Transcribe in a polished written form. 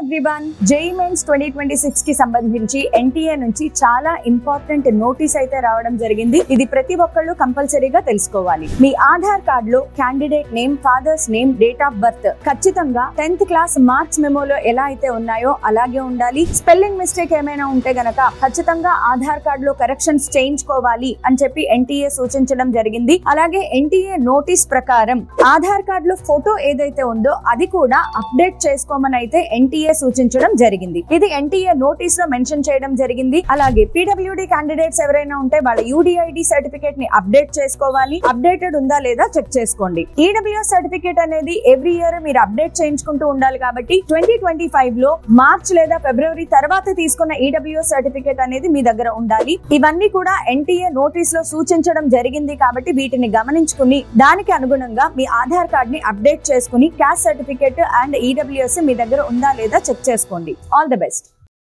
Everyone, JEE mains 2026 కి సంబంధించి NTA నుంచి చాలా ఇంపార్టెంట్ నోటీస్ అయితే రావడం జరిగింది. ఇది ప్రతి ఒక్కళ్ళు కంపల్సరీగా తెలుసుకోవాలి. మీ ఆధార్ కార్డ్ లో candidate name, father's name, date of birth ఖచ్చితంగా 10th క్లాస్ మార్క్స్ మెమోలో ఎలా అయితే ఉన్నాయో అలాగే ఉండాలి. స్పెల్లింగ్ మిస్టేక్ ఏమైనా ఉంటే గనక ఖచ్చితంగా ఆధార్ కార్డ్ లో కరెక్షన్స్ చేయించుకోవాలి అని చెప్పి ఎన్టీఏ సూచించడం జరిగింది. అలాగే ఎన్టీఏ నోటీస్ ప్రకారం ఆధార్ కార్డ్ లో ఫోటో ఏదైతే ఉందో అది కూడా అప్డేట్ చేసుకోమని అయితే ఎన్టీఏ సూచించడం జరిగింది. ఇది ఎన్టీఏ నోటీస్ లో మెన్షన్ చేయడం జరిగింది. అలాగే పీడబ్ల్యూడీ క్యాండిడేట్స్ ఎవరైనా ఉంటే వాళ్ళ యూడిఐడి సర్టిఫికేట్ ని అప్డేట్ చేసుకోవాలి. అప్డేటెడ్ ఉందా లేదా చెక్ చేసుకోండి. ఈడబ్ల్యూఎస్ సర్టిఫికేట్ అనేది ఎవ్రీ ఇయర్ మీరు అప్డేట్ చేయించుకుంటూ ఉండాలి. కాబట్టి 2025 లో మార్చ్ లేదా ఫిబ్రవరి తర్వాత తీసుకున్న ఈడబ్ల్యూఎస్ సర్టిఫికేట్ అనేది మీ దగ్గర ఉండాలి. ఇవన్నీ కూడా ఎన్టీఏ నోటీస్ లో సూచించడం జరిగింది. కాబట్టి వీటిని గమనించుకుని దానికి అనుగుణంగా మీ ఆధార్ కార్డ్ ని అప్డేట్ చేసుకుని క్యాస్ట్ సర్టిఫికేట్ అండ్ ఈడబ్ల్యూఎస్ మీ దగ్గర ఉందా లేదా చెక్ చేసుకోండి. All the best.